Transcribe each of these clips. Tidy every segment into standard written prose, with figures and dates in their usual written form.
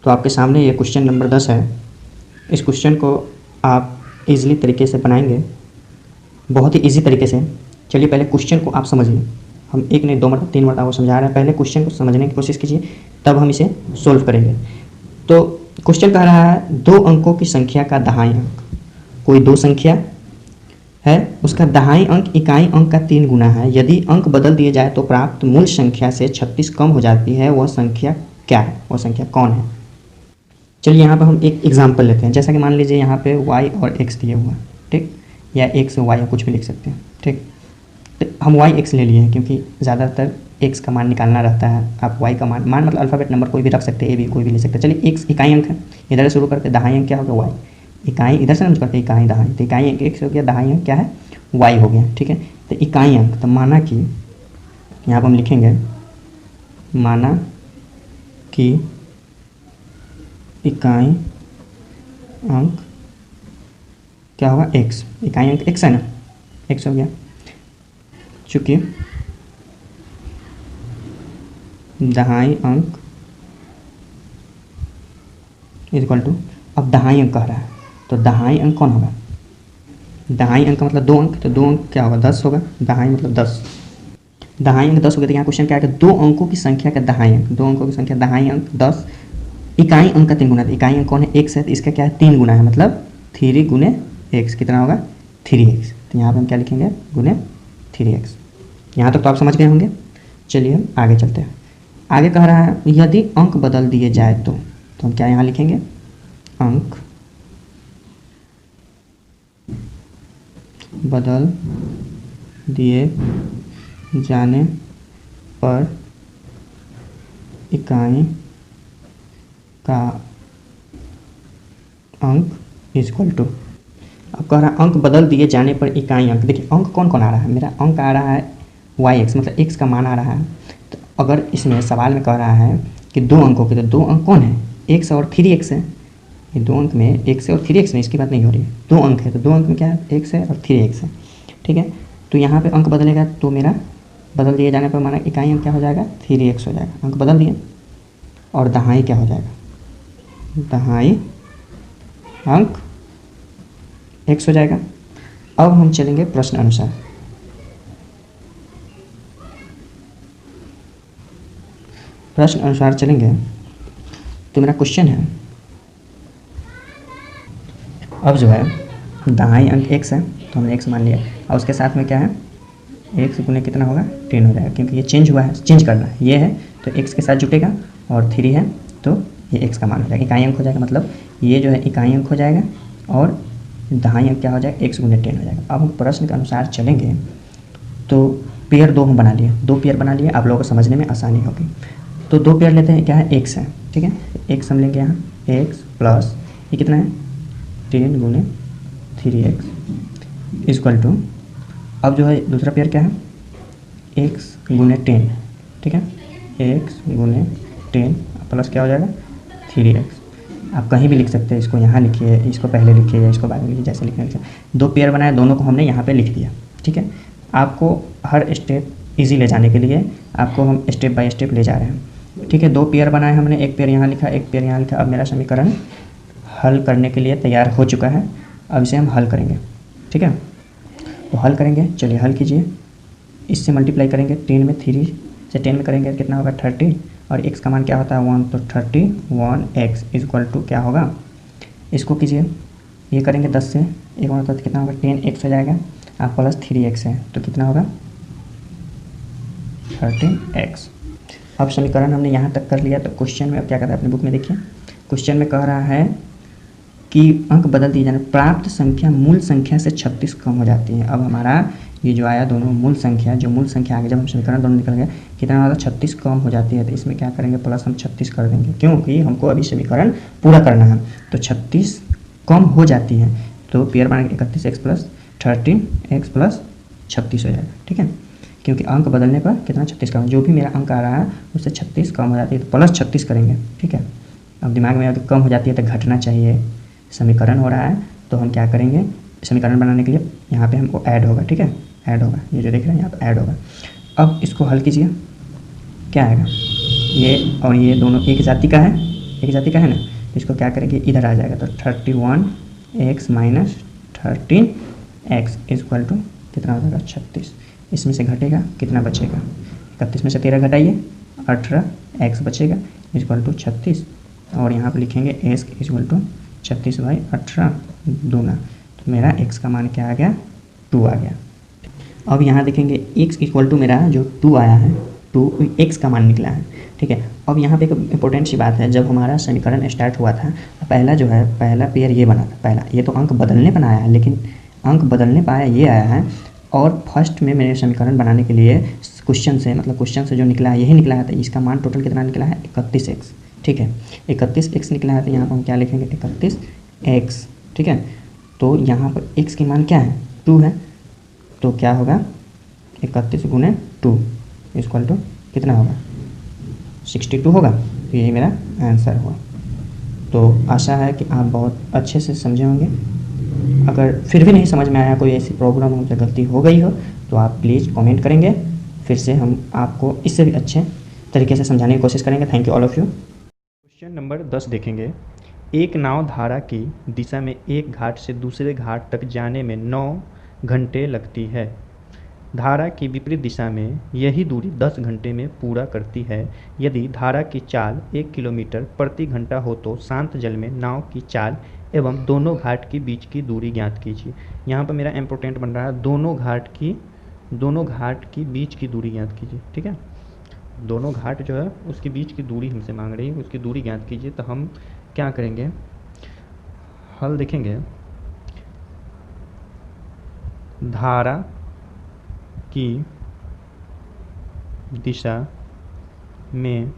तो आपके सामने ये क्वेश्चन नंबर 10 है। इस क्वेश्चन को आप इजीली तरीके से बनाएंगे, बहुत ही इजी तरीके से। चलिए पहले क्वेश्चन को आप समझिए। हम एक नहीं 2 मरतबा 3 मरतबा समझा रहे हैं, पहले क्वेश्चन को समझने की कोशिश कीजिए, तब हम इसे सोल्व करेंगे। तो क्वेश्चन कह रहा है 2 अंकों की संख्या का दहाई अंक, कोई 2 संख्या है, उसका दहाई अंक इकाई अंक का 3 गुना है। यदि अंक बदल दिए जाए तो प्राप्त मूल संख्या से 36 कम हो जाती है, वह संख्या क्या है, वह संख्या कौन है। चलिए यहाँ पर हम एक एग्जाम्पल लेते हैं। जैसा कि मान लीजिए यहाँ पे y और x दिए हुआ है, ठीक, या x y या कुछ भी लिख सकते हैं, ठीक। तो हम y x ले लिए हैं क्योंकि ज़्यादातर x का मान निकालना रहता है। आप y का मान मतलब अल्फ़ाबेट नंबर कोई भी रख सकते हैं, a b कोई भी ले सकते हैं। चलिए x इकाई अंक है, इधर से शुरू करके दहाई अंक क्या होगा y, इकाई इधर से हम करते इकाई दहाई, तो इकाई अंक x हो गया, दहाई अंक क्या है y हो गया, ठीक है। तो इकाई अंक, तो माना कि यहाँ पर हम लिखेंगे माना कि इकाई अंक क्या होगा x, इकाई अंक x है ना, x हो गया। चूँकि दहाई अंक इक्वल टू, अब दहाई अंक कह रहा है तो दहाई अंक कौन होगा, दहाई अंक का मतलब 2 अंक, तो 2 अंक क्या होगा 10 होगा, दहाई मतलब 10, दहाई अंक 10 हो गया। तो यहाँ क्वेश्चन क्या है कि 2 अंकों की संख्या का दहाई अंक, 2 अंकों की संख्या दहाई अंक 10 इकाई अंक का 3 गुना, तो इकाई अंक कौन है x है, तो इसका क्या है 3 गुना है, मतलब 3 गुने x कितना होगा 3x। तो यहाँ पे हम क्या लिखेंगे गुने 3x। यहाँ तक तो आप समझ गए होंगे। चलिए हम आगे चलते हैं। आगे कह रहा है यदि अंक बदल दिए जाए तो हम क्या यहाँ लिखेंगे, अंक बदल दिए जाने पर इकाई का अंक इक्वल टू, अब कह रहा है अंक बदल दिए जाने पर इकाई अंक। देखिए अंक कौन कौन आ रहा है, मेरा अंक आ रहा है yx, मतलब x का मान आ रहा है। तो अगर इसमें सवाल में कह रहा है कि 2 अंकों के, तो 2 अंक कौन है, x और 3x है। ये 2 अंक में x है और 3x में, इसकी बात नहीं हो रही है, 2 अंक है, तो 2 अंक में क्या है x है और 3x है, ठीक है। तो यहाँ पे अंक बदलेगा तो मेरा बदल दिए जाने पर माना इकाई अंक क्या हो जाएगा 3x हो जाएगा, अंक बदल दिए। और दहाई क्या हो जाएगा, दहाई अंक x हो जाएगा। अब हम चलेंगे प्रश्न अनुसार। प्रश्न अनुसार चलेंगे तो मेरा क्वेश्चन है, अब जो है दहाई अंक x है तो हमने x मान लिया, और उसके साथ में क्या है x गुने कितना होगा 10 हो जाएगा, क्योंकि ये चेंज हुआ है, चेंज करना है, ये है तो x के साथ जुटेगा, और 3 है तो ये x का मान हो जाएगा, इकाई अंक हो जाएगा, मतलब ये जो है इकाई अंक हो जाएगा और दहाई अंक क्या हो जाएगा x गुने 10 हो जाएगा। अब हम प्रश्न के अनुसार चलेंगे तो पेयर 2 हम बना लिए, 2 पेयर बना लिए, आप लोगों को समझने में आसानी होगी। तो 2 पेयर लेते हैं, क्या है x है, ठीक है, x हम लेंगे यहाँ x प्लस ये कितना है 10 गुने 3x इक्वल टू, अब जो है दूसरा पेयर क्या है x गुने 10, ठीक है, x गुने 10 प्लस क्या हो जाएगा 3x। आप कहीं भी लिख सकते हैं, इसको यहाँ लिखिए, इसको पहले लिखिए या इसको बाद में लिखिए, जैसे लिखना लिखिए। 2 पेयर बनाए, दोनों को हमने यहाँ पे लिख दिया, ठीक है। आपको हर स्टेप इजी ले जाने के लिए आपको हम स्टेप बाय स्टेप ले जा रहे हैं, ठीक है। 2 पेयर बनाए हमने, 1 पेयर यहाँ लिखा, 1 पेयर यहाँ लिखा। अब मेरा समीकरण हल करने के लिए तैयार हो चुका है, अब इसे हम हल करेंगे, ठीक है। तो हल करेंगे, चलिए हल कीजिए। इससे मल्टीप्लाई करेंगे 10 में, 3 से 10 में करेंगे कितना होगा 30, और x का मान क्या होता है 1, तो 31x इक्वल टू क्या होगा, इसको कीजिए, ये करेंगे 10 से 1 होता है तो कितना होगा 10x हो जाएगा, आप प्लस 3x है तो कितना होगा 13x। अब समीकरण हमने यहाँ तक कर लिया। तो क्वेश्चन में अब क्या कहता है, अपनी बुक में देखिए, क्वेश्चन में कह रहा है कि अंक बदल दिए जाने प्राप्त संख्या मूल संख्या से 36 कम हो जाती है। अब हमारा ये जो आया दोनों मूल संख्या, जो मूल संख्या आगे जब हम समीकरण दोनों निकल गए कितना होगा 36 कम हो जाती है, तो इसमें क्या करेंगे प्लस हम 36 कर देंगे, क्योंकि हमको अभी समीकरण पूरा करना है। तो 36 कम हो जाती है तो पेयर बना 31x प्लस 13x प्लस 36 हो जाएगा, ठीक है, क्योंकि अंक बदलने पर कितना 36 कम, जो भी मेरा अंक आ रहा है उससे 36 कम हो जाती है तो प्लस 36 करेंगे, ठीक है। अब दिमाग में अगर कम हो जाती है तो घटना चाहिए, समीकरण हो रहा है तो हम क्या करेंगे, समीकरण बनाने के लिए यहाँ पे हमको ऐड होगा, ठीक है, ऐड होगा, ये जो देख रहे हैं यहाँ पे ऐड होगा। अब इसको हल कीजिए, क्या आएगा, ये और ये दोनों एक जाति का है, एक जाति का है ना, तो इसको क्या करेंगे, इधर आ जाएगा, तो 31x minus 13x equal to कितना हो जाएगा 36। इसमें से घटेगा कितना बचेगा, 31 में से 13 घटाइए 18x बचेगा इक्वल टू 36, और यहाँ पर लिखेंगे x इक्वल टू 36/18 दूना, तो मेरा x का मान क्या आ गया 2 आ गया। अब यहाँ देखेंगे x इक्वल टू मेरा जो 2 आया है, 2 x का मान निकला है, ठीक है। अब यहाँ पे एक इंपॉर्टेंट सी बात है, जब हमारा समीकरण स्टार्ट हुआ था तो पहला जो है पहला पेयर ये बना था, पहला ये तो अंक बदलने पर आया है, लेकिन अंक बदलने पर आया ये आया है, और फर्स्ट में मेरे समीकरण बनाने के लिए क्वेश्चन से, मतलब क्वेश्चन से जो निकला है यही निकला है, तो इसका मान टोटल कितना निकला है 31x, ठीक है। 31x निकला है, तो यहाँ पर हम क्या लिखेंगे 31x, ठीक है। तो यहाँ पर x की मान क्या है 2 है, तो क्या होगा 31 गुने 2 इक्वल टू कितना होगा 62 होगा, तो यही मेरा आंसर हुआ। तो आशा है कि आप बहुत अच्छे से समझे होंगे। अगर फिर भी नहीं समझ में आया, कोई ऐसी प्रॉब्लम हो या गलती हो गई हो, तो आप प्लीज़ कमेंट करेंगे, फिर से हम आपको इससे भी अच्छे तरीके से समझाने की कोशिश करेंगे। Thank you all of you. Question number 10 देखेंगे। एक नाव धारा की दिशा में एक घाट से दूसरे घाट तक जाने में 9 घंटे लगती है। धारा की विपरीत दिशा में यही दूरी 10 घंटे में पूरा करती है। यदि धारा की चाल 1 किलोमीटर प्रति घंटा हो तो शांत जल में नाव की चाल एवं दोनों घाट के बीच की दूरी ज्ञात कीजिए। यहाँ पर मेरा इम्पोर्टेंट बन रहा है दोनों घाट की बीच की दूरी ज्ञात कीजिए, ठीक है। दोनों घाट जो है उसके बीच की दूरी हमसे मांग रही है, उसकी दूरी ज्ञात कीजिए। तो हम क्या करेंगे, हल देखेंगे। धारा की दिशा में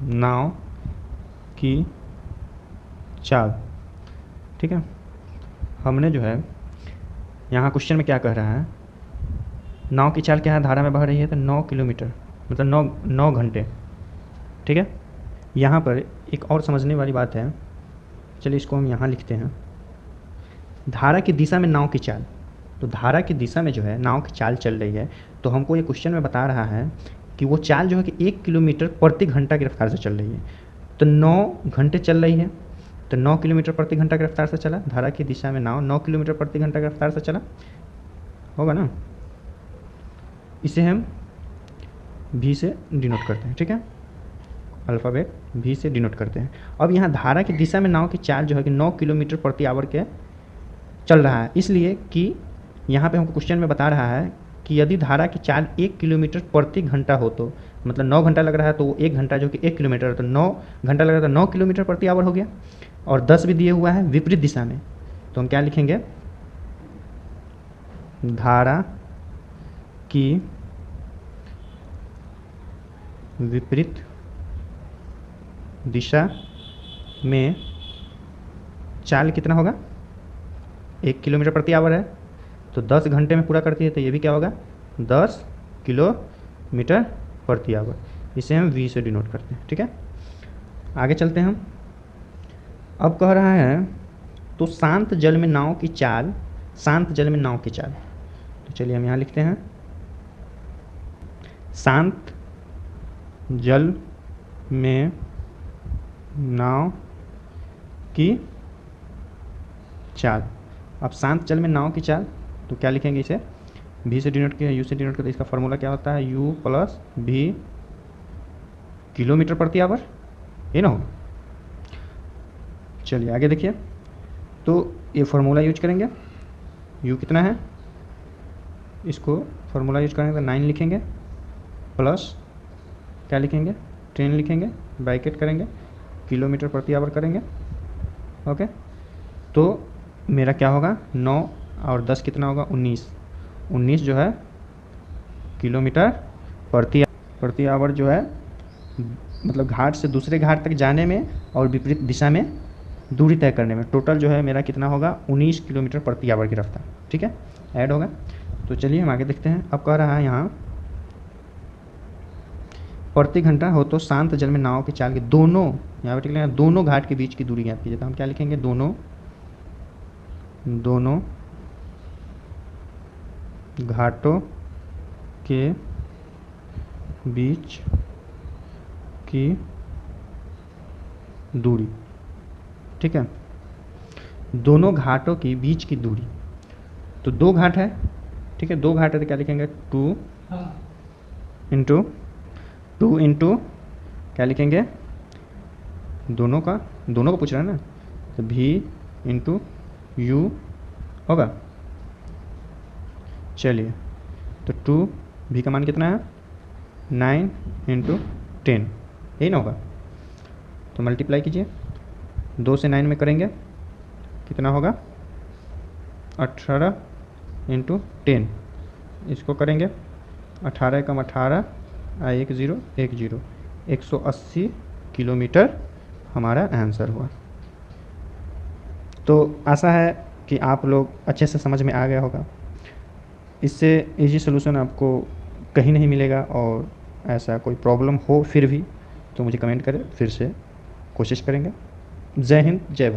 नाव की चाल, ठीक है। हमने जो है यहाँ क्वेश्चन में क्या कह रहा है, नाव की चाल क्या है, धारा में बह रही है तो 9 किलोमीटर मतलब 9 घंटे, ठीक है। यहाँ पर एक और समझने वाली बात है, चलिए इसको हम यहाँ लिखते हैं। धारा की दिशा में नाव की चाल, तो धारा की दिशा में जो है नाव की चाल चल रही है, तो हमको ये क्वेश्चन में बता रहा है कि वो चाल जो है कि 1 किलोमीटर प्रति घंटा की रफ्तार से चल रही है। तो 9 घंटे चल रही है, तो 9 किलोमीटर प्रति घंटा की रफ्तार से चला, धारा की दिशा में नाव 9 किलोमीटर प्रति घंटा की रफ्तार से चला होगा ना। इसे हम v से डिनोट करते हैं, ठीक है, अल्फ़ाबेट v से डिनोट करते हैं। अब यहाँ धारा की दिशा में नाव की चाल जो है कि 9 किलोमीटर प्रति आवर के चल रहा है, इसलिए कि यहाँ पे हमको क्वेश्चन में बता रहा है कि यदि धारा की चाल 1 किलोमीटर प्रति घंटा हो तो मतलब 9 घंटा लग रहा है, तो वो 1 घंटा जो कि 1 किलोमीटर है, तो 9 घंटा लग रहा है तो 9 किलोमीटर प्रति आवर हो गया, और 10 भी दिए हुआ है विपरीत दिशा में, तो हम क्या लिखेंगे, धारा की विपरीत दिशा में चाल कितना होगा 1 किलोमीटर प्रति आवर है, तो 10 घंटे में पूरा करती है, तो ये भी क्या होगा 10 किलोमीटर प्रति आवर। इसे हम v से डिनोट करते हैं, ठीक है। आगे चलते हैं हम। अब कह रहा है तो शांत जल में नाव की चाल, शांत जल में नाव की चाल, तो चलिए हम यहाँ लिखते हैं शांत जल में नाव की चाल। अब शांत जल में नाव की चाल, तो क्या लिखेंगे, इसे v से डिनोट किया, u से डिनोट किया, तो इसका फॉर्मूला क्या होता है u प्लस v किलोमीटर प्रति आवर, ये ना हो। चलिए आगे देखिए, तो ये फार्मूला यूज करेंगे, u कितना है, इसको फार्मूला यूज करेंगे तो 9 लिखेंगे, प्लस क्या लिखेंगे 10 लिखेंगे, ब्रैकेट करेंगे, किलोमीटर प्रति आवर करेंगे, ओके। तो मेरा क्या होगा 9 और 10 कितना होगा 19 जो है किलोमीटर प्रति आवर जो है, मतलब घाट से दूसरे घाट तक जाने में और विपरीत दिशा में दूरी तय करने में टोटल जो है मेरा कितना होगा 19 किलोमीटर प्रति आवर की रफ्तार, ठीक है, ऐड होगा। तो चलिए हम आगे देखते हैं। अब कह रहा है यहाँ प्रति घंटा हो तो शांत जल में नाव की चाल के दोनों, यहाँ पर लिखा है दोनों घाट के बीच की दूरी ज्ञात कीजिए, तो हम क्या लिखेंगे दोनों घाटों के बीच की दूरी, ठीक है, दोनों घाटों की बीच की दूरी। तो 2 घाट है, ठीक है, 2 घाट है तो क्या लिखेंगे 2 इंटू क्या लिखेंगे, दोनों का पूछ रहा है ना, तो v इंटू यू होगा। चलिए, तो 2 v का मान कितना है 9 इंटू 10, यही ना होगा। तो मल्टीप्लाई कीजिए, 2 से 9 में करेंगे कितना होगा 18 इंटू 10, इसको करेंगे 18 कम 18 1 0 1 0, 180 किलोमीटर हमारा आंसर हुआ। तो आशा है कि आप लोग अच्छे से समझ में आ गया होगा। इससे इजी सोल्यूशन आपको कहीं नहीं मिलेगा, और ऐसा कोई प्रॉब्लम हो फिर भी तो मुझे कमेंट करें, फिर से कोशिश करेंगे। जय हिंद, जय भारत।